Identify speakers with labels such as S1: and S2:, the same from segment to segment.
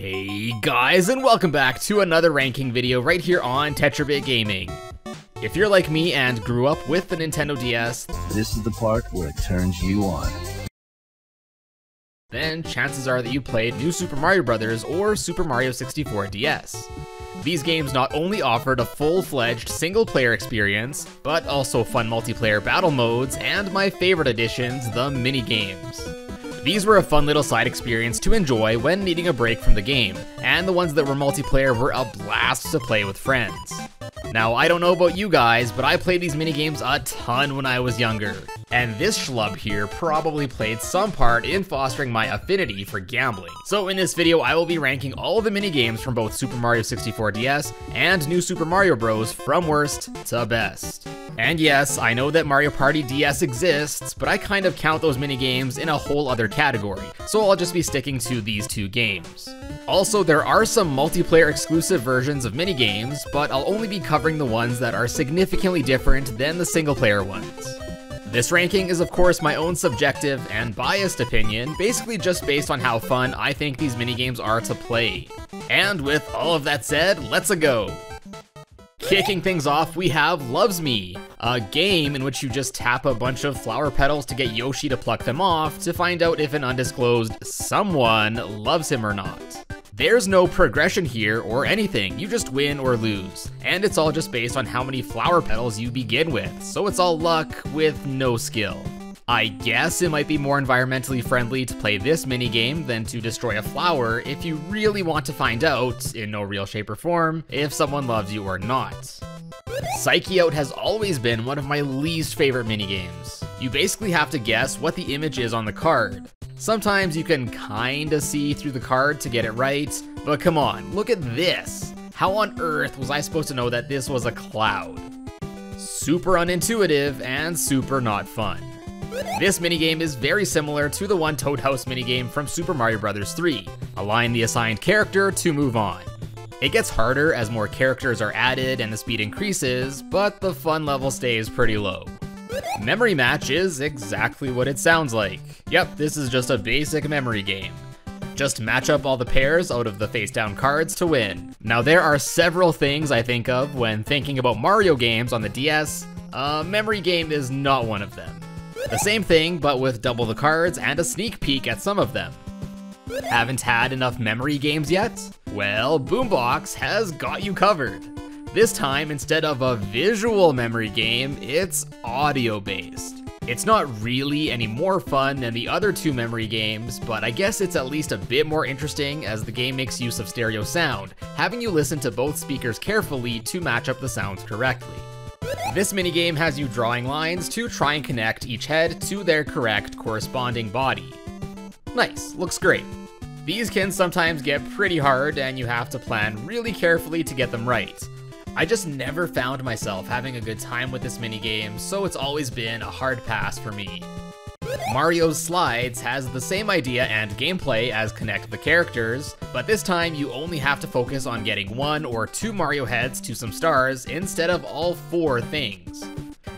S1: Hey guys, and welcome back to another ranking video right here on TetraBitGaming. If you're like me and grew up with the Nintendo DS,
S2: this is the part where it turns you on.
S1: Then chances are that you played New Super Mario Bros. Or Super Mario 64 DS. These games not only offered a full-fledged single-player experience, but also fun multiplayer battle modes and my favorite additions, the mini-games. These were a fun little side experience to enjoy when needing a break from the game, and the ones that were multiplayer were a blast to play with friends. Now, I don't know about you guys, but I played these minigames a ton when I was younger, and this schlub here probably played some part in fostering my affinity for gambling. So in this video, I will be ranking all of the minigames from both Super Mario 64 DS and New Super Mario Bros. From worst to best. And yes, I know that Mario Party DS exists, but I kind of count those minigames in a whole other category, so I'll just be sticking to these two games. Also, there are some multiplayer exclusive versions of minigames, but I'll only be covering the ones that are significantly different than the single player ones. This ranking is of course my own subjective and biased opinion, basically just based on how fun I think these minigames are to play. And with all of that said, let's-a go! Kicking things off, we have Loves Me, a game in which you just tap a bunch of flower petals to get Yoshi to pluck them off to find out if an undisclosed someone loves him or not. There's no progression here or anything, you just win or lose, and it's all just based on how many flower petals you begin with, so it's all luck with no skill. I guess it might be more environmentally friendly to play this minigame than to destroy a flower if you really want to find out, in no real shape or form, if someone loves you or not. Psyche Out has always been one of my least favorite minigames. You basically have to guess what the image is on the card. Sometimes you can kinda see through the card to get it right, but come on, look at this! How on earth was I supposed to know that this was a cloud? Super unintuitive and super not fun. This minigame is very similar to the one Toad House minigame from Super Mario Bros. 3. Align the assigned character to move on. It gets harder as more characters are added and the speed increases, but the fun level stays pretty low. Memory Match is exactly what it sounds like. Yep, this is just a basic memory game. Just match up all the pairs out of the face-down cards to win. Now there are several things I think of when thinking about Mario games on the DS. A memory game is not one of them. The same thing, but with double the cards and a sneak peek at some of them. Haven't had enough memory games yet? Well, Boombox has got you covered. This time, instead of a visual memory game, it's audio-based. It's not really any more fun than the other two memory games, but I guess it's at least a bit more interesting as the game makes use of stereo sound, having you listen to both speakers carefully to match up the sounds correctly. This minigame has you drawing lines to try and connect each head to their correct corresponding body. Nice, looks great. These can sometimes get pretty hard and you have to plan really carefully to get them right. I just never found myself having a good time with this minigame, so it's always been a hard pass for me. Mario's Slides has the same idea and gameplay as Connect the Characters, but this time you only have to focus on getting 1 or 2 Mario heads to some stars instead of all 4 things.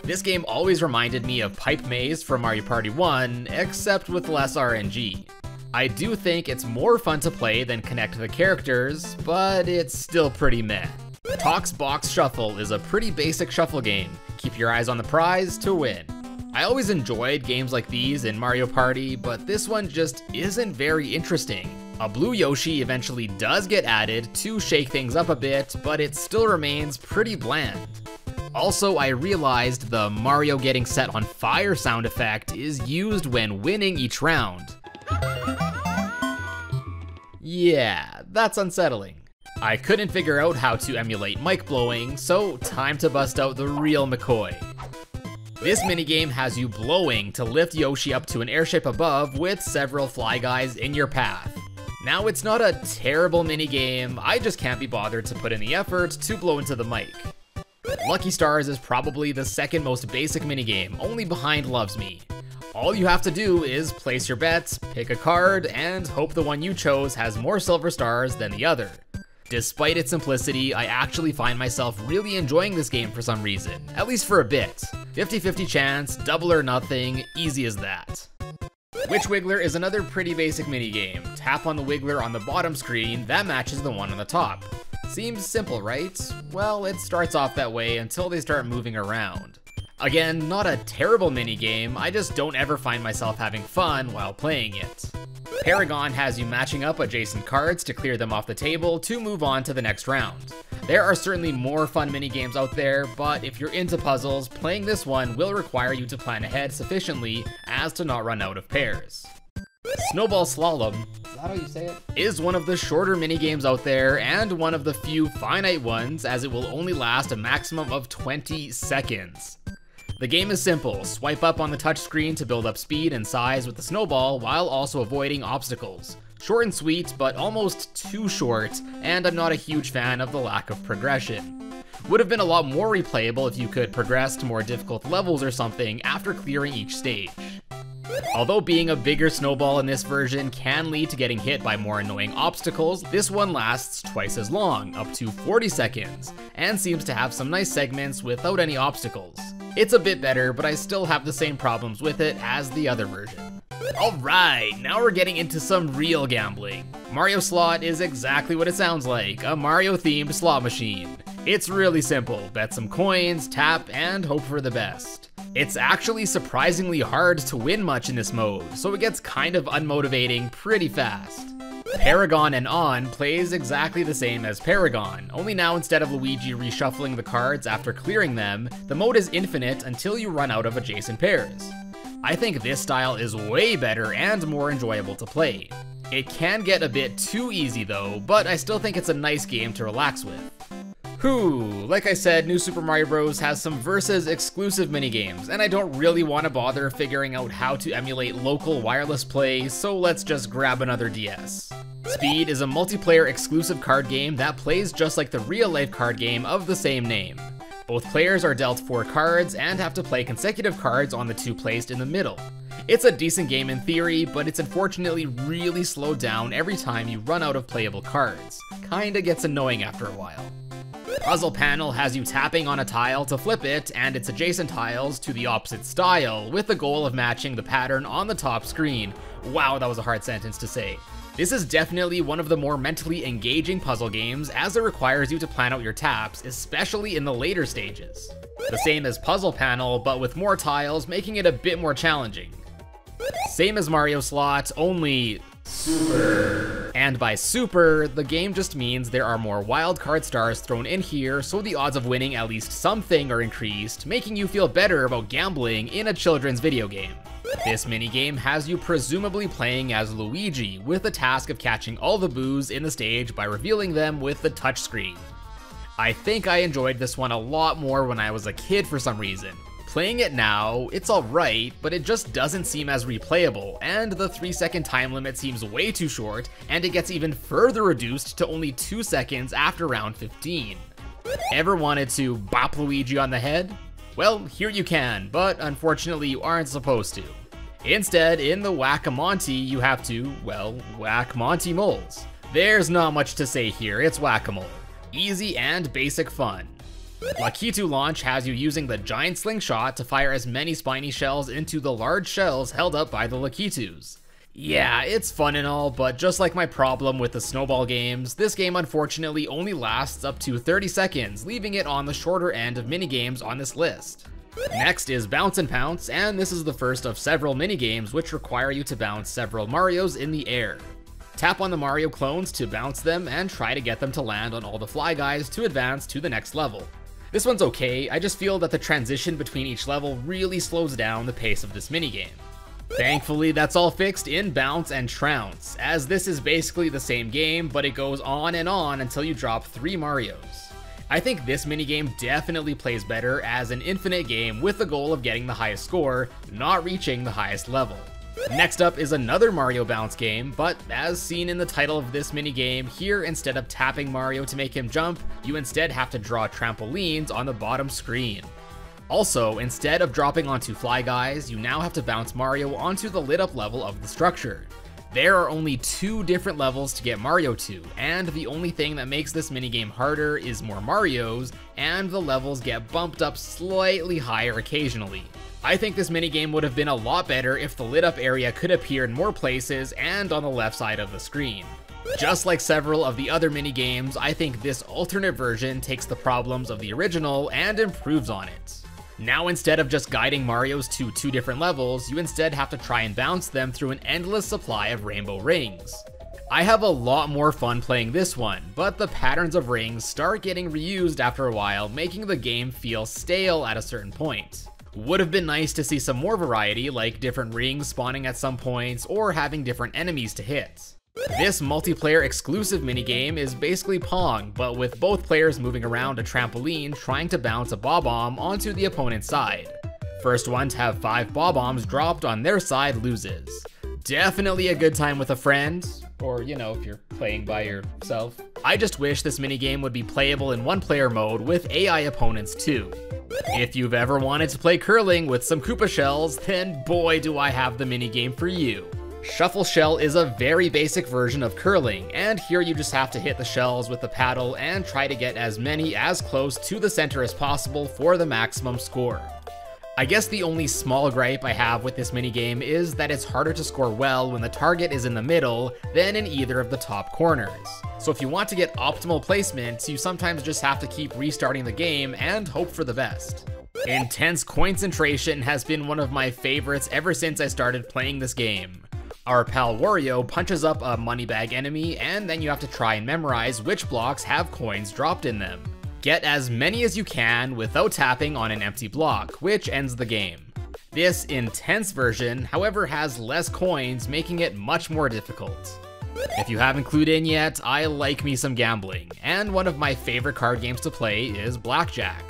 S1: This game always reminded me of Pipe Maze from Mario Party 1, except with less RNG. I do think it's more fun to play than Connect the Characters, but it's still pretty meh. Tox Box Shuffle is a pretty basic shuffle game. Keep your eyes on the prize to win. I always enjoyed games like these in Mario Party, but this one just isn't very interesting. A blue Yoshi eventually does get added to shake things up a bit, but it still remains pretty bland. Also, I realized the Mario getting set on fire sound effect is used when winning each round. Yeah, that's unsettling. I couldn't figure out how to emulate mic blowing, so time to bust out the real McCoy. This minigame has you blowing to lift Yoshi up to an airship above with several fly guys in your path. Now it's not a terrible minigame, I just can't be bothered to put in the effort to blow into the mic. Lucky Stars is probably the second most basic minigame, only behind Loves Me. All you have to do is place your bets, pick a card, and hope the one you chose has more silver stars than the other. Despite its simplicity, I actually find myself really enjoying this game for some reason, at least for a bit. 50-50 chance, double or nothing, easy as that. Witch Wiggler is another pretty basic minigame. Tap on the wiggler on the bottom screen, that matches the one on the top. Seems simple, right? Well, it starts off that way until they start moving around. Again, not a terrible minigame, I just don't ever find myself having fun while playing it. Paragon has you matching up adjacent cards to clear them off the table to move on to the next round. There are certainly more fun minigames out there, but if you're into puzzles, playing this one will require you to plan ahead sufficiently as to not run out of pairs. Snowball Slalom, is that how you say it? Is one of the shorter minigames out there and one of the few finite ones, as it will only last a maximum of 20 seconds. The game is simple, swipe up on the touchscreen to build up speed and size with the snowball while also avoiding obstacles. Short and sweet, but almost too short, and I'm not a huge fan of the lack of progression. Would have been a lot more replayable if you could progress to more difficult levels or something after clearing each stage. Although being a bigger snowball in this version can lead to getting hit by more annoying obstacles, this one lasts twice as long, up to 40 seconds, and seems to have some nice segments without any obstacles. It's a bit better, but I still have the same problems with it as the other version. Alright, now we're getting into some real gambling. Mario Slot is exactly what it sounds like, a Mario-themed slot machine. It's really simple, bet some coins, tap, and hope for the best. It's actually surprisingly hard to win much in this mode, so it gets kind of unmotivating pretty fast. Paragon and On plays exactly the same as Paragon, only now instead of Luigi reshuffling the cards after clearing them, the mode is infinite until you run out of adjacent pairs. I think this style is way better and more enjoyable to play. It can get a bit too easy though, but I still think it's a nice game to relax with. Like I said, New Super Mario Bros. Has some Versus exclusive minigames, and I don't really want to bother figuring out how to emulate local wireless play, so let's just grab another DS. Speed is a multiplayer exclusive card game that plays just like the real-life card game of the same name. Both players are dealt 4 cards and have to play consecutive cards on the 2 placed in the middle. It's a decent game in theory, but it's unfortunately really slowed down every time you run out of playable cards. Kinda gets annoying after a while. Puzzle Panel has you tapping on a tile to flip it and its adjacent tiles to the opposite style, with the goal of matching the pattern on the top screen. Wow, that was a hard sentence to say. This is definitely one of the more mentally engaging puzzle games, as it requires you to plan out your taps, especially in the later stages. The same as Puzzle Panel, but with more tiles, making it a bit more challenging. Same as Mario Slot, only super. And by super, the game just means there are more wildcard stars thrown in here, so the odds of winning at least something are increased, making you feel better about gambling in a children's video game. This minigame has you presumably playing as Luigi, with the task of catching all the boos in the stage by revealing them with the touchscreen. I think I enjoyed this one a lot more when I was a kid for some reason. Playing it now, it's alright, but it just doesn't seem as replayable, and the 3-second time limit seems way too short, and it gets even further reduced to only 2 seconds after round 15. Ever wanted to bop Luigi on the head? Well, here you can, but unfortunately you aren't supposed to. Instead, in the Whack-a-Monty, you have to, well, whack Monty moles. There's not much to say here, it's whack-a-mole. Easy and basic fun. Lakitu Launch has you using the giant slingshot to fire as many spiny shells into the large shells held up by the Lakitus. Yeah, it's fun and all, but just like my problem with the Snowball games, this game unfortunately only lasts up to 30 seconds, leaving it on the shorter end of minigames on this list. Next is Bounce and Pounce, and this is the first of several minigames which require you to bounce several Marios in the air. Tap on the Mario clones to bounce them and try to get them to land on all the Fly Guys to advance to the next level. This one's okay, I just feel that the transition between each level really slows down the pace of this minigame. Thankfully, that's all fixed in Bounce and Trounce, as this is basically the same game, but it goes on and on until you drop 3 Marios. I think this minigame definitely plays better as an infinite game with the goal of getting the highest score, not reaching the highest level. Next up is another Mario Bounce game, but as seen in the title of this minigame, here instead of tapping Mario to make him jump, you instead have to draw trampolines on the bottom screen. Also, instead of dropping onto Fly Guys, you now have to bounce Mario onto the lit up level of the structure. There are only 2 different levels to get Mario to, and the only thing that makes this minigame harder is more Marios, and the levels get bumped up slightly higher occasionally. I think this minigame would have been a lot better if the lit up area could appear in more places and on the left side of the screen. Just like several of the other minigames, I think this alternate version takes the problems of the original and improves on it. Now instead of just guiding Marios to 2 different levels, you instead have to try and bounce them through an endless supply of rainbow rings. I have a lot more fun playing this one, but the patterns of rings start getting reused after a while, making the game feel stale at a certain point. Would have been nice to see some more variety, like different rings spawning at some points or having different enemies to hit. This multiplayer exclusive minigame is basically Pong, but with both players moving around a trampoline trying to bounce a Bob-omb onto the opponent's side. First one to have 5 Bob-ombs dropped on their side loses. Definitely a good time with a friend, or you know, if you're playing by yourself. I just wish this minigame would be playable in 1-player mode with AI opponents too. If you've ever wanted to play curling with some Koopa shells, then boy do I have the minigame for you. Shuffle Shell is a very basic version of curling, and here you just have to hit the shells with the paddle and try to get as many as close to the center as possible for the maximum score. I guess the only small gripe I have with this minigame is that it's harder to score well when the target is in the middle than in either of the top corners. So if you want to get optimal placements, you sometimes just have to keep restarting the game and hope for the best. Intense Coincentration has been one of my favorites ever since I started playing this game. Our pal Wario punches up a moneybag enemy, and then you have to try and memorize which blocks have coins dropped in them. Get as many as you can without tapping on an empty block, which ends the game. This intense version, however, has less coins, making it much more difficult. If you haven't clued in yet, I like me some gambling, and one of my favorite card games to play is Blackjack.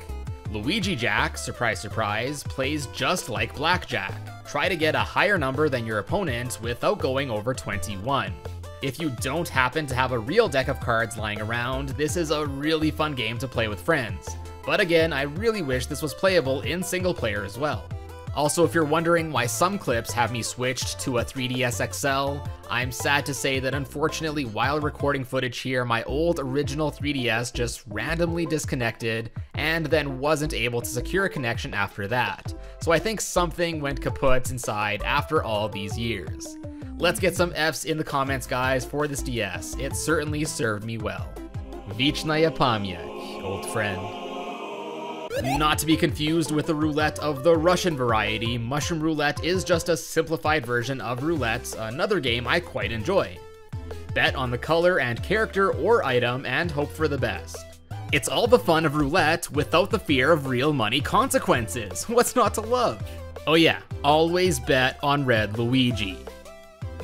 S1: Luigi Jack, surprise surprise, plays just like Blackjack. Try to get a higher number than your opponent without going over 21. If you don't happen to have a real deck of cards lying around, this is a really fun game to play with friends. But again, I really wish this was playable in single player as well. Also, if you're wondering why some clips have me switched to a 3DS XL, I'm sad to say that unfortunately while recording footage here, my old original 3DS just randomly disconnected and then wasn't able to secure a connection after that. So I think something went kaput inside after all these years. Let's get some Fs in the comments, guys, for this DS. It certainly served me well. Vichnaya pamyat, old friend. Not to be confused with the roulette of the Russian variety, Mushroom Roulette is just a simplified version of Roulette, another game I quite enjoy. Bet on the color and character or item and hope for the best. It's all the fun of Roulette without the fear of real money consequences. What's not to love? Oh yeah, always bet on Red Luigi.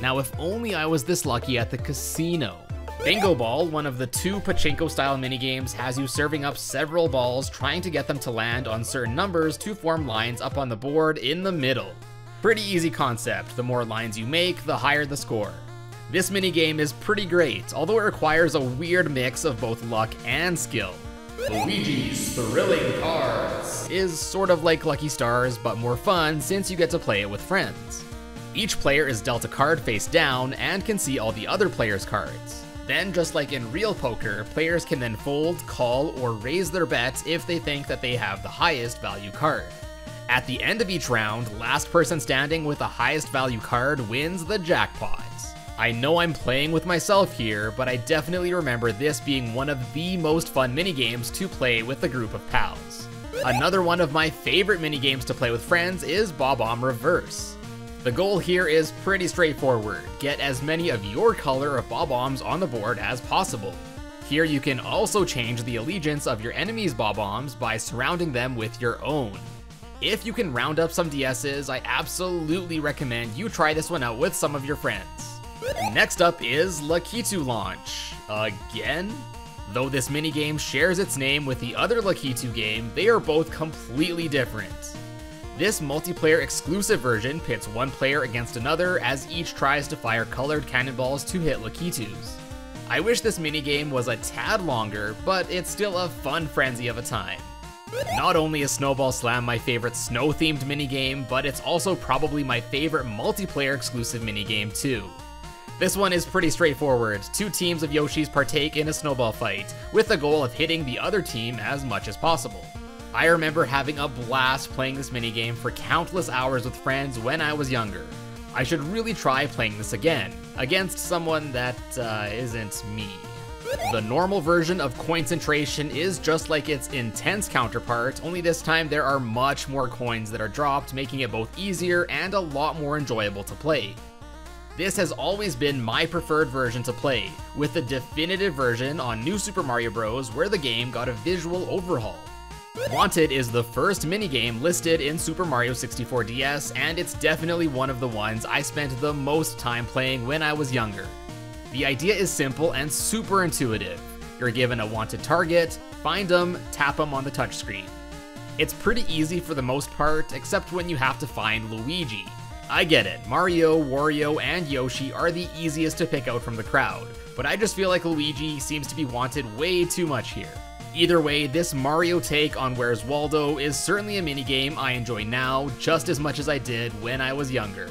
S1: Now if only I was this lucky at the casino. Bingo Ball, one of the 2 pachinko-style minigames, has you serving up several balls trying to get them to land on certain numbers to form lines up on the board in the middle. Pretty easy concept, the more lines you make, the higher the score. This minigame is pretty great, although it requires a weird mix of both luck and skill. Luigi's Thrilling Cards is sort of like Lucky Stars, but more fun since you get to play it with friends. Each player is dealt a card face down and can see all the other players' cards. Then, just like in real poker, players can then fold, call, or raise their bets if they think that they have the highest value card. At the end of each round, last person standing with the highest value card wins the jackpot. I know I'm playing with myself here, but I definitely remember this being one of the most fun minigames to play with a group of pals. Another one of my favorite minigames to play with friends is Bob-omb Reverse. The goal here is pretty straightforward. Get as many of your color of Bob-ombs on the board as possible. Here you can also change the allegiance of your enemy's Bob-ombs by surrounding them with your own. If you can round up some DSs, I absolutely recommend you try this one out with some of your friends. Next up is Lakitu Launch. Again? Though this minigame shares its name with the other Lakitu game, they are both completely different. This multiplayer exclusive version pits one player against another as each tries to fire colored cannonballs to hit Lakitus. I wish this minigame was a tad longer, but it's still a fun frenzy of a time. Not only is Snowball Slam my favorite snow-themed minigame, but it's also probably my favorite multiplayer exclusive minigame too. This one is pretty straightforward. 2 teams of Yoshis partake in a snowball fight, with the goal of hitting the other team as much as possible. I remember having a blast playing this minigame for countless hours with friends when I was younger. I should really try playing this again, against someone that isn't me. The normal version of Coincentration is just like its intense counterpart, only this time there are much more coins that are dropped, making it both easier and a lot more enjoyable to play. This has always been my preferred version to play, with the definitive version on New Super Mario Bros. Where the game got a visual overhaul. Wanted is the first minigame listed in Super Mario 64 DS, and it's definitely one of the ones I spent the most time playing when I was younger. The idea is simple and super intuitive. You're given a wanted target, find them, tap them on the touchscreen. It's pretty easy for the most part, except when you have to find Luigi. I get it, Mario, Wario, and Yoshi are the easiest to pick out from the crowd, but I just feel like Luigi seems to be wanted way too much here. Either way, this Mario take on Where's Waldo is certainly a minigame I enjoy now just as much as I did when I was younger.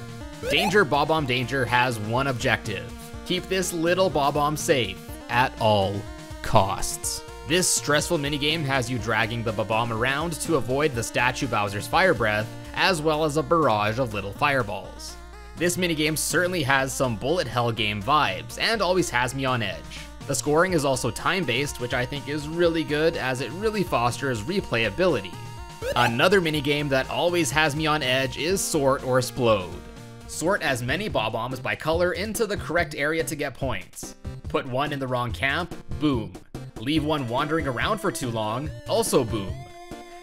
S1: Danger Bob-omb Danger has one objective: keep this little Bob-omb safe at all costs. This stressful minigame has you dragging the Bob-omb around to avoid the statue Bowser's fire breath, as well as a barrage of little fireballs. This minigame certainly has some bullet hell game vibes, and always has me on edge. The scoring is also time-based, which I think is really good as it really fosters replayability. Another minigame that always has me on edge is Sort or Explode. Sort as many Bob-ombs by color into the correct area to get points. Put one in the wrong camp, boom. Leave one wandering around for too long, also boom.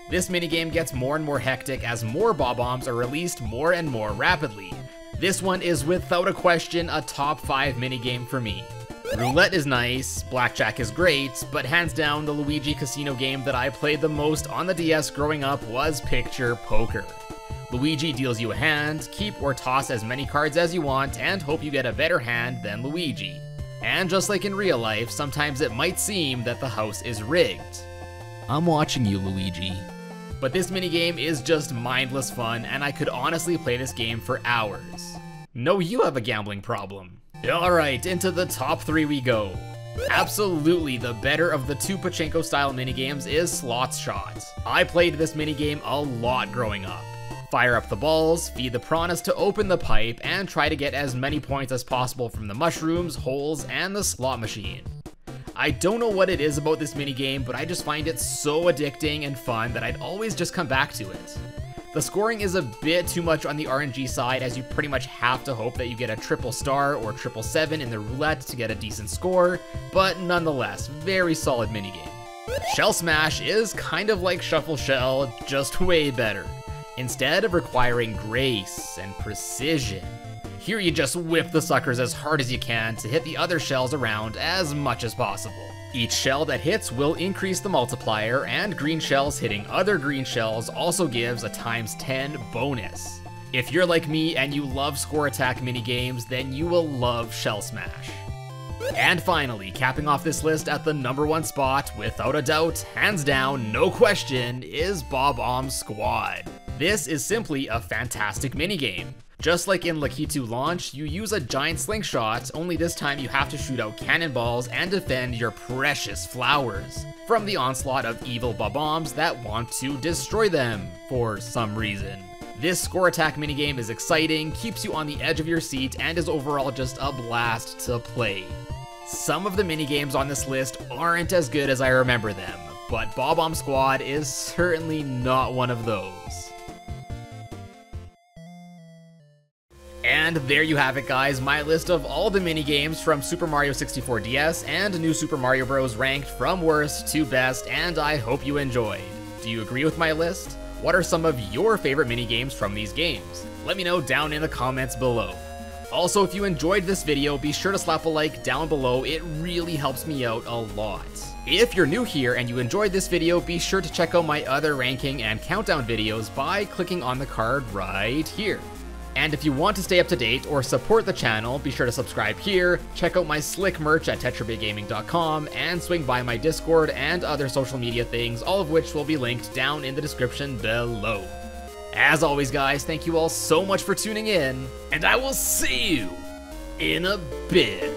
S1: This minigame gets more and more hectic as more Bob-ombs are released more and more rapidly. This one is without a question a top 5 minigame for me. Roulette is nice, Blackjack is great, but hands down the Luigi casino game that I played the most on the DS growing up was Picture Poker. Luigi deals you a hand, keep or toss as many cards as you want, and hope you get a better hand than Luigi. And just like in real life, sometimes it might seem that the house is rigged. I'm watching you, Luigi. But this minigame is just mindless fun, and I could honestly play this game for hours. No, you have a gambling problem. Alright, into the top 3 we go. Absolutely the better of the two pachinko style minigames is Slots Shot. I played this minigame a lot growing up. Fire up the balls, feed the piranhas to open the pipe, and try to get as many points as possible from the mushrooms, holes, and the slot machine. I don't know what it is about this minigame, but I just find it so addicting and fun that I'd always just come back to it. The scoring is a bit too much on the RNG side, as you pretty much have to hope that you get a triple star or 777 in the roulette to get a decent score, but nonetheless, very solid minigame. Shell Smash is kind of like Shuffle Shell, just way better. Instead of requiring grace and precision, here you just whip the suckers as hard as you can to hit the other shells around as much as possible. Each shell that hits will increase the multiplier, and green shells hitting other green shells also gives a ×10 bonus. If you're like me and you love score attack minigames, then you will love Shell Smash. And finally, capping off this list at the #1 spot, without a doubt, hands down, no question, is Bob-omb Squad. This is simply a fantastic minigame. Just like in Lakitu Launch, you use a giant slingshot, only this time you have to shoot out cannonballs and defend your precious flowers from the onslaught of evil Bob-ombs that want to destroy them for some reason. This score attack minigame is exciting, keeps you on the edge of your seat, and is overall just a blast to play. Some of the minigames on this list aren't as good as I remember them, but Bob-omb Squad is certainly not one of those. And there you have it, guys, my list of all the minigames from Super Mario 64 DS and New Super Mario Bros. Ranked from worst to best, and I hope you enjoyed. Do you agree with my list? What are some of your favorite minigames from these games? Let me know down in the comments below. Also, if you enjoyed this video, be sure to slap a like down below, it really helps me out a lot. If you're new here and you enjoyed this video, be sure to check out my other ranking and countdown videos by clicking on the card right here. And if you want to stay up to date or support the channel, be sure to subscribe here, check out my slick merch at TetraBitGaming.com, and swing by my Discord and other social media things, all of which will be linked down in the description below. As always, guys, thank you all so much for tuning in, and I will see you in a bit.